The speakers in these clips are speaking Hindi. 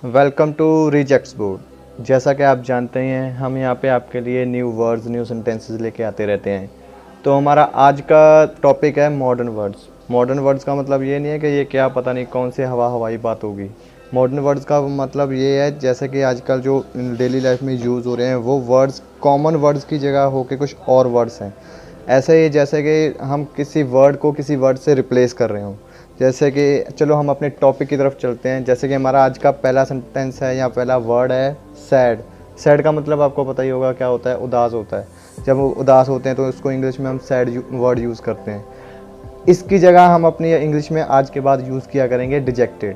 Welcome to rejects board. जैसा कि आप जानते हैं हम यहाँ पे आपके लिए न्यू वर्ड्स न्यू सेंटेंसेस लेके आते रहते हैं। तो हमारा आज का टॉपिक है मॉडर्न वर्ड्स। मॉडर्न वर्ड्स का मतलब ये नहीं है कि ये क्या पता नहीं कौन से हवाई बात होगी। मॉडर्न वर्ड्स का मतलब ये है जैसे कि आजकल जो डेली लाइफ में यूज़ हो रहे हैं वो वर्ड्स कॉमन वर्ड्स की जगह हो के कुछ और वर्ड्स हैं। ऐसे ही जैसे कि हम किसी वर्ड को किसी वर्ड से रिप्लेस कर रहे हों। जैसे कि चलो हम अपने टॉपिक की तरफ चलते हैं। जैसे कि हमारा आज का पहला सेंटेंस है या पहला वर्ड है सैड। सैड का मतलब आपको पता ही होगा क्या होता है, उदास होता है। जब वो उदास होते हैं तो उसको इंग्लिश में हम सैड वर्ड यूज़ करते हैं। इसकी जगह हम अपनी इंग्लिश में आज के बाद यूज़ किया करेंगे डिजेक्टेड।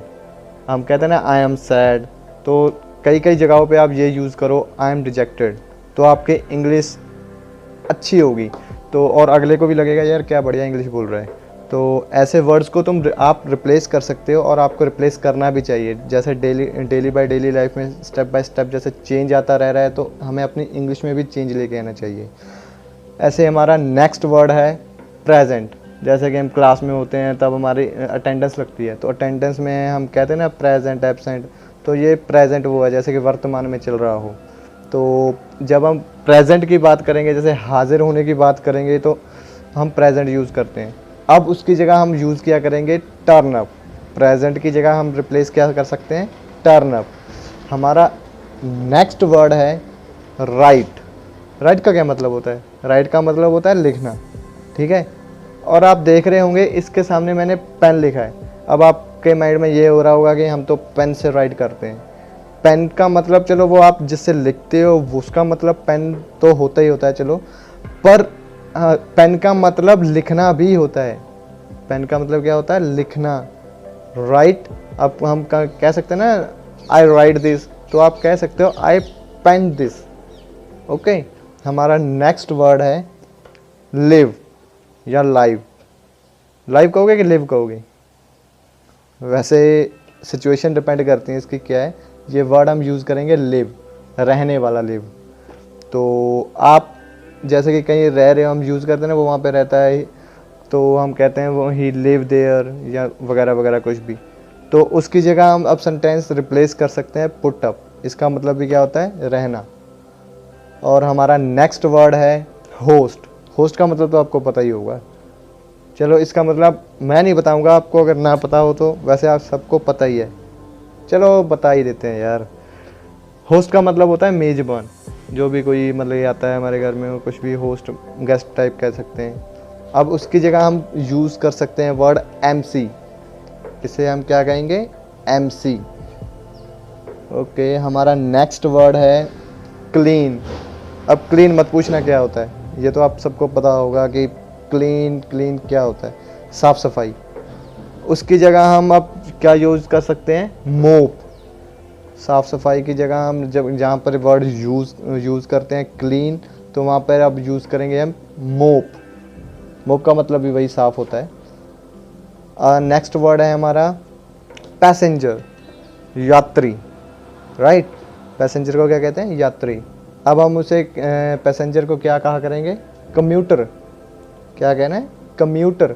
हम कहते हैं ना आई एम सैड, तो कई कई जगहों पे आप ये यूज़ करो आई एम डिजेक्टेड, तो आपके इंग्लिश अच्छी होगी। तो और अगले को भी लगेगा यार क्या बढ़िया इंग्लिश बोल रहा है। तो ऐसे वर्ड्स को आप रिप्लेस कर सकते हो और आपको रिप्लेस करना भी चाहिए। जैसे डेली बाय डेली लाइफ में स्टेप बाय स्टेप जैसे चेंज आता रह रहा है तो हमें अपनी इंग्लिश में भी चेंज लेके आना चाहिए। ऐसे हमारा नेक्स्ट वर्ड है प्रेजेंट। जैसे कि हम क्लास में होते हैं तब हमारी अटेंडेंस लगती है, तो अटेंडेंस में हम कहते हैं ना प्रेजेंट एब्सेंट, तो ये प्रेजेंट वो है जैसे कि वर्तमान में चल रहा हो। तो जब हम प्रेजेंट की बात करेंगे, जैसे हाजिर होने की बात करेंगे, तो हम प्रेजेंट यूज़ करते हैं। अब उसकी जगह हम यूज़ किया करेंगे टर्न अप। प्रेजेंट की जगह हम रिप्लेस क्या कर सकते हैं, टर्न अप। हमारा नेक्स्ट वर्ड है राइट। राइट का क्या मतलब होता है, राइट का मतलब होता है लिखना, ठीक है। और आप देख रहे होंगे इसके सामने मैंने पेन लिखा है। अब आपके माइंड में ये हो रहा होगा कि हम तो पेन से राइट करते हैं। पेन का मतलब चलो वो आप जिससे लिखते हो उसका मतलब पेन तो होता ही होता है, चलो, पर पेन का मतलब लिखना भी होता है। पेन का मतलब क्या होता है, लिखना। राइट, अब हम कह सकते हैं ना आई राइट दिस, तो आप कह सकते हो आई पेन दिस। ओके, हमारा नेक्स्ट वर्ड है लिव या लाइव। लाइव कहोगे कि लिव कहोगे, वैसे सिचुएशन डिपेंड करती है इसकी क्या है। ये वर्ड हम यूज़ करेंगे लिव, रहने वाला लिव। तो आप जैसे कि कहीं रह रहे हो, हम यूज़ करते हैं ना वो वहाँ पे रहता है, तो हम कहते हैं वो ही लिव देयर या वगैरह वगैरह कुछ भी। तो उसकी जगह हम अब सेंटेंस रिप्लेस कर सकते हैं पुट अप। इसका मतलब भी क्या होता है, रहना। और हमारा नेक्स्ट वर्ड है होस्ट। होस्ट का मतलब तो आपको पता ही होगा। चलो इसका मतलब मैं नहीं बताऊंगा आपको, अगर ना पता हो तो, वैसे आप सबको पता ही है, चलो बता ही देते हैं यार। होस्ट का मतलब होता है मेज़बान। जो भी कोई मतलब ये आता है हमारे घर में, कुछ भी होस्ट, गेस्ट टाइप कह सकते हैं। अब उसकी जगह हम यूज़ कर सकते हैं वर्ड एमसी। इसे हम क्या कहेंगे, एमसी। ओके, हमारा नेक्स्ट वर्ड है क्लीन। अब क्लीन मत पूछना क्या होता है, ये तो आप सबको पता होगा कि क्लीन क्लीन क्या होता है, साफ़ सफाई। उसकी जगह हम अब क्या यूज़ कर सकते हैं, मोप। साफ़ सफाई की जगह हम जब जहाँ पर वर्ड यूज़ करते हैं क्लीन, तो वहाँ पर अब यूज़ करेंगे हम मोप। मोप का मतलब भी वही साफ़ होता है। नेक्स्ट वर्ड है हमारा पैसेंजर, यात्री। राइट, पैसेंजर को क्या कहते हैं, यात्री। अब हम उसे पैसेंजर को क्या कहा करेंगे, कम्यूटर। क्या कहना है, कम्यूटर।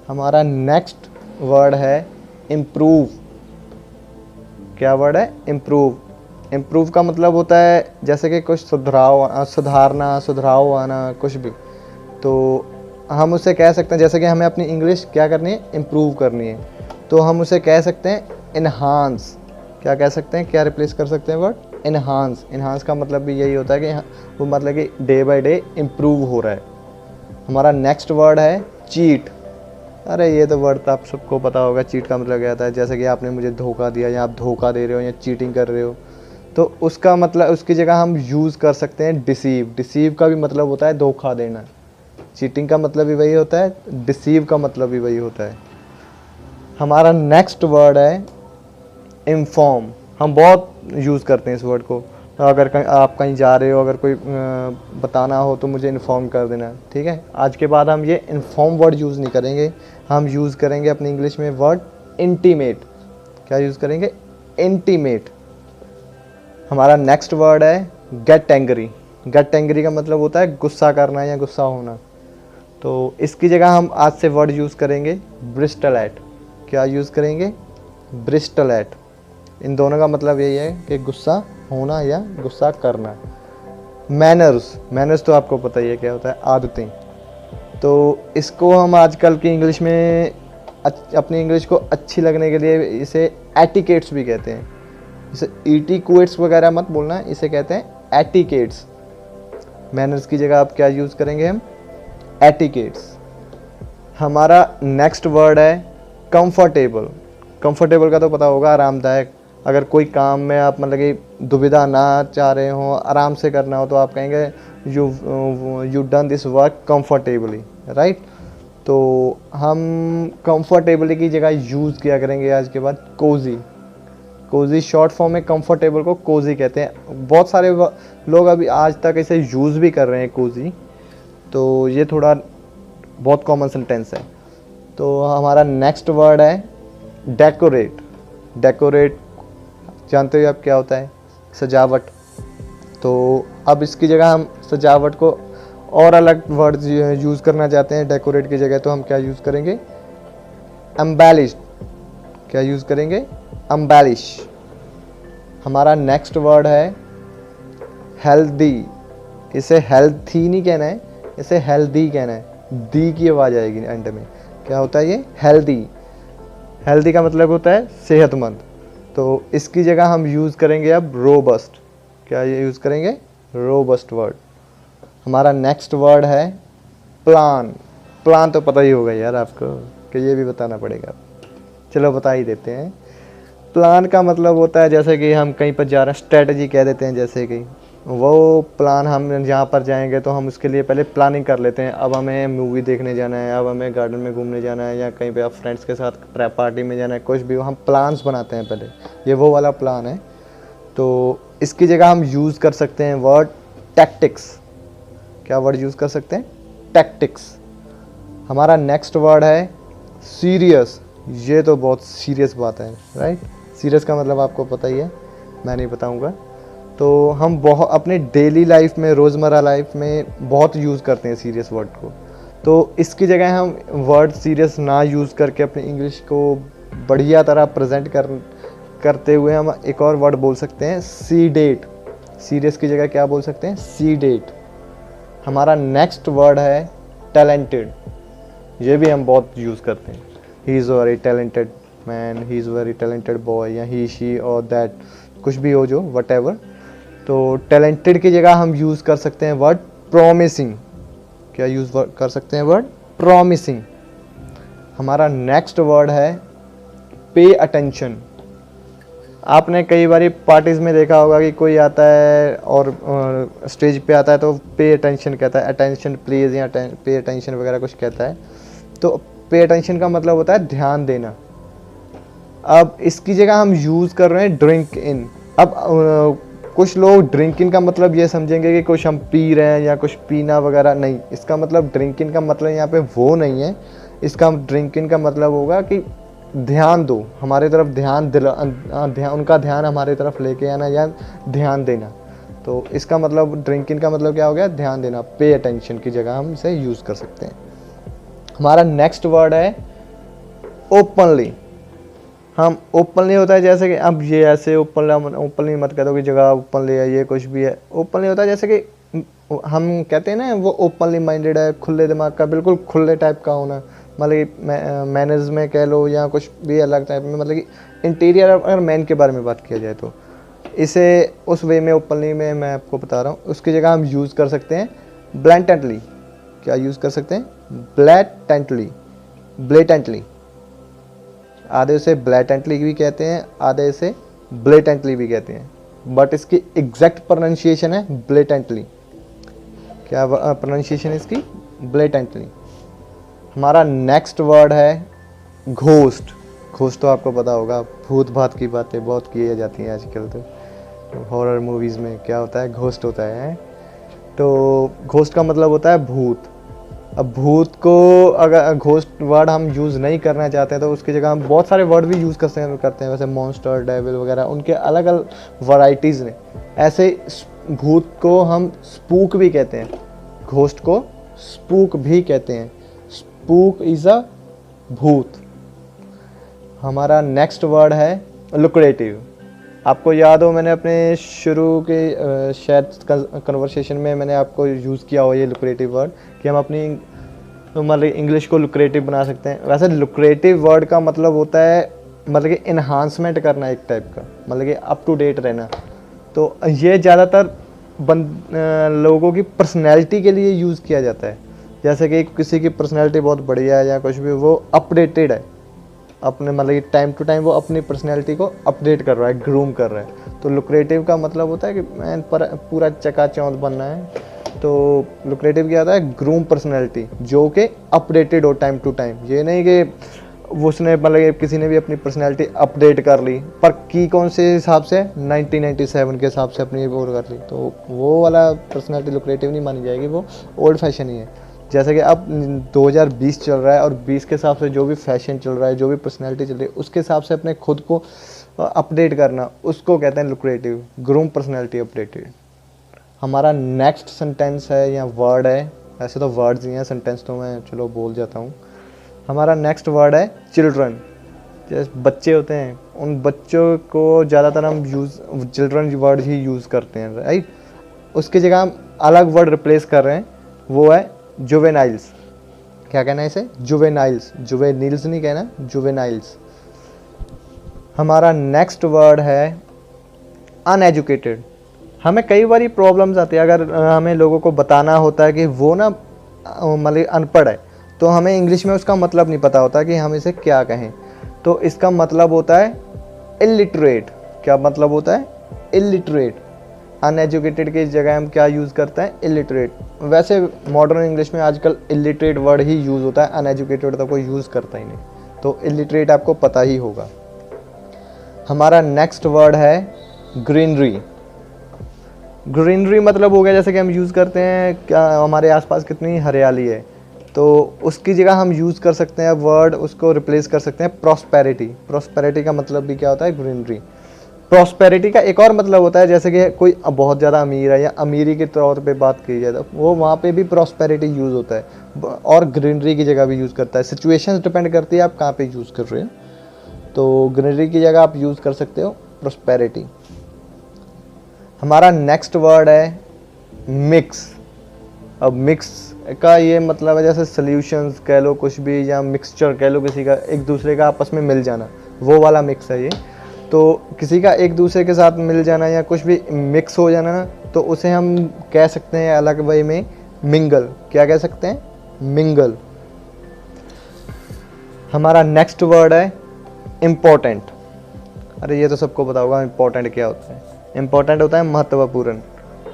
हमारा नेक्स्ट वर्ड है इम्प्रूव। क्या वर्ड है, इम्प्रूव। इम्प्रूव का मतलब होता है जैसे कि कुछ सुधारना, सुधराव आना, कुछ भी। तो हम उसे कह सकते हैं, जैसे कि हमें अपनी इंग्लिश क्या करनी है, इम्प्रूव करनी है, तो हम उसे कह सकते हैं इन्हांस। क्या कह सकते हैं, क्या रिप्लेस कर सकते हैं वर्ड, इन्हांस। इन्हांस का मतलब भी यही होता है कि वो मतलब कि डे बाय डे इम्प्रूव हो रहा है। हमारा नेक्स्ट वर्ड है चीट। अरे ये तो वर्ड तो आप सबको पता होगा, चीट का मतलब क्या होता है, जैसे कि आपने मुझे धोखा दिया या आप धोखा दे रहे हो या चीटिंग कर रहे हो, तो उसका मतलब उसकी जगह हम यूज़ कर सकते हैं डिसीव। डिसीव का भी मतलब होता है धोखा देना। चीटिंग का मतलब भी वही होता है, डिसीव का मतलब भी वही होता है। हमारा नेक्स्ट वर्ड है इन्फॉर्म। हम बहुत यूज़ करते हैं इस वर्ड को। अगर आप कहीं जा रहे हो, अगर कोई बताना हो तो मुझे इन्फॉर्म कर देना, ठीक है। आज के बाद हम ये इन्फॉर्म वर्ड यूज़ नहीं करेंगे, हम यूज़ करेंगे अपनी इंग्लिश में वर्ड इंटीमेट। क्या यूज़ करेंगे, इंटीमेट। हमारा नेक्स्ट वर्ड है गेट एंग्री। गेट एंग्री का मतलब होता है गुस्सा करना या गुस्सा होना। तो इसकी जगह हम आज से वर्ड यूज़ करेंगे ब्रिस्टल एट। क्या यूज़ करेंगे, ब्रिस्टल एट। इन दोनों का मतलब यही है कि गुस्सा होना या गुस्सा करना। मैनर्स तो आपको पता ही है क्या होता है, आदतें। तो इसको हम आजकल की इंग्लिश में अपनी इंग्लिश को अच्छी लगने के लिए इसे एटिकेट्स भी कहते हैं। इसे इटिक्वेट्स वगैरह मत बोलना, इसे कहते हैं एटिकेट्स। मैनर्स की जगह आप क्या यूज़ करेंगे हम, एटिकेट्स। हमारा नेक्स्ट वर्ड है कंफर्टेबल। कंफर्टेबल का तो पता होगा, आरामदायक। अगर कोई काम में आप मतलब कि दुविधा ना चाह रहे हो, आराम से करना हो, तो आप कहेंगे you done this work comfortably, right. तो हम कंफर्टेबली की जगह यूज़ किया करेंगे आज के बाद कोजी। कोजी शॉर्ट फॉर्म में कंफर्टेबल को कोजी कहते हैं। बहुत सारे लोग अभी आज तक इसे यूज़ भी कर रहे हैं कोजी, तो ये थोड़ा बहुत कॉमन सेंटेंस है। तो हमारा नेक्स्ट वर्ड है डेकोरेट। डेकोरेट जानते हो आप क्या होता है, सजावट। तो अब इसकी जगह हम सजावट को और अलग वर्ड यूज़ करना चाहते हैं डेकोरेट की जगह, तो हम क्या यूज़ करेंगे, एम्बेलिश। क्या यूज़ करेंगे, एम्बेलिश। हमारा नेक्स्ट वर्ड है हेल्दी। इसे हेल्थी नहीं कहना है, इसे हेल्दी कहना है, दी की आवाज़ आएगी एंड में। क्या होता है ये, हेल्दी। हेल्दी का मतलब होता है सेहतमंद। तो इसकी जगह हम यूज़ करेंगे अब रोबस्ट। क्या ये यूज़ करेंगे, रोबस्ट वर्ड। हमारा नेक्स्ट वर्ड है प्लान। प्लान तो पता ही होगा यार आपको, कि ये भी बताना पड़ेगा, चलो बता ही देते हैं। प्लान का मतलब होता है जैसे कि हम कहीं पर जा रहे हैं, स्ट्रेटजी कह देते हैं। जैसे कि वो प्लान, हम जहाँ पर जाएंगे तो हम उसके लिए पहले प्लानिंग कर लेते हैं। अब हमें मूवी देखने जाना है, अब हमें गार्डन में घूमने जाना है, या कहीं पे आप फ्रेंड्स के साथ पार्टी में जाना है, कुछ भी हो, हम प्लान्स बनाते हैं पहले। ये वो वाला प्लान है। तो इसकी जगह हम यूज़ कर सकते हैं वर्ड टैक्टिक्स। क्या वर्ड यूज़ कर सकते हैं, टैक्टिक्स। हमारा नेक्स्ट वर्ड है सीरियस। ये तो बहुत सीरियस बात है, राइट। सीरियस का मतलब आपको पता ही है, मैं नहीं बताऊंगा। तो हम बहुत अपने डेली लाइफ में, रोज़मर्रा लाइफ में बहुत यूज़ करते हैं सीरियस वर्ड को। तो इसकी जगह हम वर्ड सीरियस ना यूज़ करके अपनी इंग्लिश को बढ़िया तरह प्रेजेंट करते हुए हम एक और वर्ड बोल सकते हैं सीडेट। सीरियस की जगह क्या बोल सकते हैं, सीडेट। हमारा नेक्स्ट वर्ड है टैलेंटेड। ये भी हम बहुत यूज़ करते हैं। He is very talented man, he is very talented boy, या ही शी और दैट, कुछ भी हो जो, वट एवर। तो टैलेंटेड की जगह हम यूज़ कर सकते हैं वर्ड प्रॉमिसिंग। क्या यूज़ कर सकते हैं वर्ड, प्रॉमिसिंग। हमारा नेक्स्ट वर्ड है पे अटेंशन। आपने कई बार पार्टीज़ में देखा होगा कि कोई आता है और स्टेज पे आता है तो पे अटेंशन कहता है, अटेंशन प्लीज़, या पे अटेंशन वगैरह कुछ कहता है। तो पे अटेंशन का मतलब होता है ध्यान देना। अब इसकी जगह हम यूज़ कर रहे हैं ड्रिंक इन। अब कुछ लोग ड्रिंक इन का मतलब ये समझेंगे कि कुछ हम पी रहे हैं या कुछ पीना वगैरह, नहीं। इसका मतलब ड्रिंक इन का मतलब यहाँ पे वो नहीं है। इसका ड्रिंक इन का मतलब होगा कि ध्यान दो, हमारे तरफ ध्यान उनका ध्यान हमारे तरफ लेके आना, या ध्यान देना। तो इसका मतलब ड्रिंक इन का मतलब क्या हो गया, ध्यान देना। पे अटेंशन की जगह हम इसे यूज़ कर सकते हैं। हमारा नेक्स्ट वर्ड है ओपनली। हम ओपनली होता है जैसे कि अब ये ऐसे ओपनली मत कह दो कि जगह ओपनली है, ये कुछ भी है। ओपनली होता है जैसे कि हम कहते हैं ना, वो ओपनली माइंडेड है, खुले दिमाग का, बिल्कुल खुले टाइप का होना। मतलब कि मैनर्स में कह लो या कुछ भी अलग टाइप में, मतलब कि इंटीरियर अगर मैन के बारे में बात किया जाए तो इसे उस वे में ओपनली में मैं आपको बता रहा हूँ। उसकी जगह हम यूज़ कर सकते हैं ब्लेटेंटली। क्या यूज़ कर सकते हैं, ब्लेटेंटली। ब्लेटेंटली, आधे उसे ब्लेटेंटली भी कहते हैं, आधे इसे ब्लेटेंटली भी कहते हैं, बट इसकी एग्जैक्ट प्रोनाउंसिएशन है ब्लेटेंटली। क्या प्रोनाउंसिएशन इसकी, ब्लेटेंटली। हमारा नेक्स्ट वर्ड है घोस्ट। घोस्ट तो आपको पता होगा, भूत भात की बातें बहुत की जाती हैं आजकल। तो हॉरर मूवीज़ में क्या होता है, घोस्ट होता है। तो घोस्ट का मतलब होता है भूत। अब भूत को अगर घोस्ट वर्ड हम यूज़ नहीं करना चाहते हैं तो उसकी जगह हम बहुत सारे वर्ड भी यूज़ करते हैं, वैसे मॉन्स्टर, डेविल वगैरह, उनके अलग अलग वैरायटीज़ ने। ऐसे भूत को हम स्पूक भी कहते हैं, घोस्ट को स्पूक भी कहते हैं। स्पूक इज़ अ भूत। हमारा नेक्स्ट वर्ड है लुक्रेटिव। आपको याद हो मैंने अपने शुरू के शायद कन्वर्सेशन में मैंने आपको यूज़ किया हो ये लुक्रेटिव वर्ड कि हम अपनी मतलब इंग्लिश को लुक्रेटिव बना सकते हैं। वैसे लुक्रेटिव वर्ड का मतलब होता है मतलब कि इन्हांसमेंट करना एक टाइप का, मतलब कि अप टू डेट रहना। तो ये ज़्यादातर लोगों की पर्सनैलिटी के लिए यूज़ किया जाता है। जैसे कि किसी की पर्सनैलिटी बहुत बढ़िया है या कुछ भी, वो अपडेटेड है अपने मतलब कि टाइम टू टाइम वो अपनी पर्सनैलिटी को अपडेट कर रहा है, ग्रूम कर रहा है। तो लुक्रेटिव का मतलब होता है कि मैं पूरा चकाचौंध बनना है। तो लुक्रेटिव क्या होता है, ग्रूम पर्सनैलिटी जो कि अपडेटेड हो टाइम टू टाइम। ये नहीं कि उसने मतलब किसी ने भी अपनी पर्सनैलिटी अपडेट कर ली, पर की कौन से हिसाब से, 1997 के हिसाब से अपनी वो कर ली, तो वो वाला पर्सनैलिटी लुक्रेटिव नहीं मानी जाएगी, वो ओल्ड फैशन ही है। जैसे कि अब 2020 चल रहा है और 20 के हिसाब से जो भी फैशन चल रहा है, जो भी पर्सनैलिटी चल रही है, उसके हिसाब से अपने खुद को अपडेट करना, उसको कहते हैं लुक्रेटिव, ग्रूम पर्सनैलिटी अपडेटेड। हमारा नेक्स्ट सेंटेंस है या वर्ड है, ऐसे तो वर्ड्स ही हैं, सेंटेंस तो मैं चलो बोल जाता हूँ। हमारा नेक्स्ट वर्ड है चिल्ड्रन। जैसे बच्चे होते हैं, उन बच्चों को ज़्यादातर हम चिल्ड्रन वर्ड ही यूज़ करते हैं, राइट। उसकी जगह हम अलग वर्ड रिप्लेस कर रहे हैं, वो है जुवेनाइल्स। क्या कहना है इसे, जुवेनाइल्स, जुवेनिल्स नहीं कहना, जुवेनाइल्स। हमारा नेक्स्ट वर्ड है अनएजुकेटेड। हमें कई बार प्रॉब्लम्स आती है अगर हमें लोगों को बताना होता है कि वो ना मतलब अनपढ़ है, तो हमें इंग्लिश में उसका मतलब नहीं पता होता कि हम इसे क्या कहें। तो इसका मतलब होता है इलिटरेट। क्या मतलब होता है, इलिटरेट। अनएजुकेटेड की जगह हम क्या यूज़ करते हैं, इलिटरेट। वैसे मॉडर्न इंग्लिश में आजकल इलिटरेट वर्ड ही यूज़ होता है, अनएजुकेटेड तो कोई यूज़ करता ही नहीं। तो इलिटरेट आपको पता ही होगा। हमारा नेक्स्ट वर्ड है ग्रीनरी। ग्रीनरी मतलब हो गया जैसे कि हम यूज़ करते हैं क्या, हमारे आसपास कितनी हरियाली है, तो उसकी जगह हम यूज़ कर सकते हैं वर्ड, उसको रिप्लेस कर सकते हैं प्रॉस्पेरिटी। प्रॉस्पेरिटी का मतलब भी क्या होता है, ग्रीनरी। प्रॉस्पेरिटी का एक और मतलब होता है जैसे कि कोई बहुत ज़्यादा अमीर है या अमीरी के तौर पे बात की जाए तो वो वहाँ पे भी प्रॉस्पेरिटी यूज़ होता है, और ग्रीनरी की जगह भी यूज़ करता है। सिचुएशंस डिपेंड करती है आप कहाँ पे यूज़ कर रहे हो। तो ग्रीनरी की जगह आप यूज़ कर सकते हो प्रॉस्पेरिटी। हमारा नेक्स्ट वर्ड है मिक्स। अब मिक्स का ये मतलब है जैसे सॉल्यूशंस कह लो कुछ भी, या मिक्सचर कह लो, किसी का एक दूसरे का आपस में मिल जाना, वो वाला मिक्स है ये। तो किसी का एक दूसरे के साथ मिल जाना या कुछ भी मिक्स हो जाना ना, तो उसे हम कह सकते हैं अलग वे में मिंगल। क्या कह सकते हैं, मिंगल। हमारा नेक्स्ट वर्ड है इम्पोर्टेंट। अरे ये तो सबको पता होगा इम्पोर्टेंट क्या होता है। इम्पोर्टेंट होता है महत्वपूर्ण।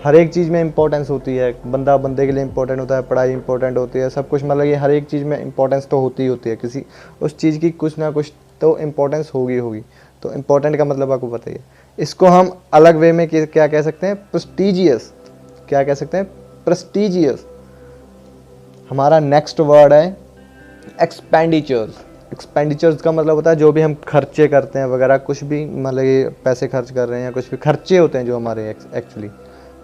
हर एक चीज़ में इंपॉर्टेंस होती है, बंदा बंदे के लिए इंपॉर्टेंट होता है, पढ़ाई इंपॉर्टेंट होती है, सब कुछ मतलब ये हर एक चीज़ में इंपॉर्टेंस तो होती ही होती है, किसी उस चीज़ की कुछ ना कुछ तो इंपॉर्टेंस होगी। तो इम्पोर्टेंट का मतलब आपको पता ही है। इसको हम अलग वे में क्या कह सकते हैं, प्रेस्टीजियस। क्या कह सकते हैं, प्रेस्टीजियस। हमारा नेक्स्ट वर्ड है एक्सपेंडिचर्स। एक्सपेंडिचर्स का मतलब होता है जो भी हम खर्चे करते हैं वगैरह, कुछ भी मतलब ये पैसे खर्च कर रहे हैं या कुछ भी खर्चे होते हैं जो हमारे एक्चुअली,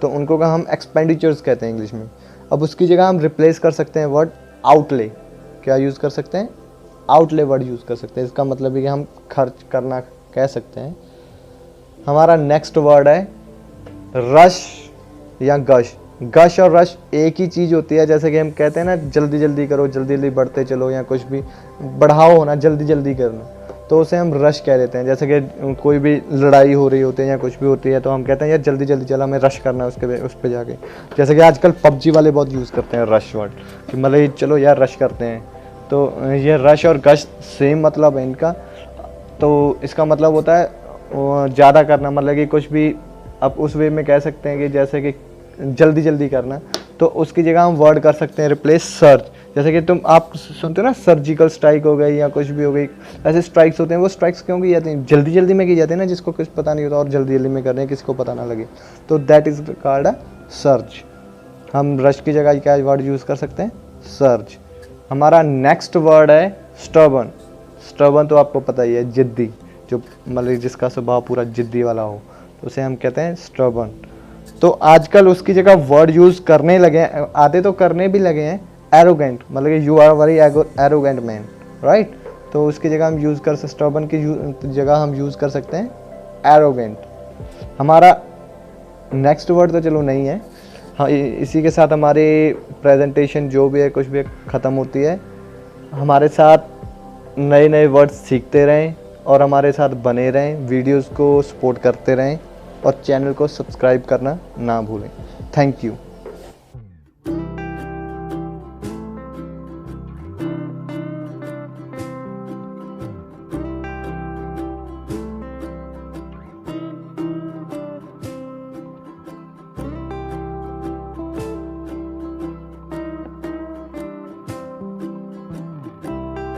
तो उनको का हम एक्सपेंडिचर्स कहते हैं इंग्लिश में। अब उसकी जगह हम रिप्लेस कर सकते हैं वर्ड आउटले। क्या यूज़ कर सकते हैं, आउटले वर्ड यूज़ कर सकते हैं। इसका मतलब है कि हम खर्च करना कह सकते हैं। हमारा नेक्स्ट वर्ड है रश या गश। गश और रश एक ही चीज़ होती है। जैसे कि हम कहते हैं ना जल्दी जल्दी करो, जल्दी जल्दी बढ़ते चलो, या कुछ भी बढ़ाओ होना, जल्दी जल्दी करना, तो उसे हम रश कह देते हैं। जैसे कि कोई भी लड़ाई हो रही होती है या कुछ भी होती है तो हम कहते हैं यार जल्दी जल्दी चला, हमें रश करना है उस पर जाके। जैसे कि आजकल पबजी वाले बहुत यूज़ करते हैं रश वर्ड, कि मतलब चलो यार रश करते हैं। तो ये रश और गश सेम मतलब है इनका। तो इसका मतलब होता है ज़्यादा करना, मतलब कि कुछ भी आप उस वे में कह सकते हैं कि जैसे कि जल्दी जल्दी करना, तो उसकी जगह हम वर्ड कर सकते हैं रिप्लेस सर्च। जैसे कि आप सुनते हो ना सर्जिकल स्ट्राइक हो गई या कुछ भी हो गई, ऐसे स्ट्राइक्स होते हैं। वो स्ट्राइक्स क्यों की जाती हैं, जल्दी जल्दी में की जाती है ना, जिसको कुछ पता नहीं होता और जल्दी जल्दी में कर रहे हैं, किसी को पता ना लगे, तो that is called a search. हम रश की जगह क्या वर्ड यूज़ कर सकते हैं, सर्च। हमारा नेक्स्ट वर्ड है स्टर्बन। स्टर्बन तो आपको पता ही है, जिद्दी, जो मतलब जिसका स्वभाव पूरा जिद्दी वाला हो, तो उसे हम कहते हैं स्टर्बन। तो आजकल उसकी जगह वर्ड यूज़ करने लगे हैं, आधे तो करने भी लगे हैं, एरोगेंट, मतलब कि you are very arrogant man, right. तो उसकी जगह हम यूज़ कर, स्टर्बन की जगह हम यूज़ कर सकते हैं एरोगेंट। हमारा नेक्स्ट वर्ड तो चलो नहीं है, हाँ इसी के साथ हमारी प्रेजेंटेशन जो भी है कुछ भी ख़त्म होती है। हमारे साथ नए नए वर्ड्स सीखते रहें और हमारे साथ बने रहें, वीडियोस को सपोर्ट करते रहें और चैनल को सब्सक्राइब करना ना भूलें। Thank you.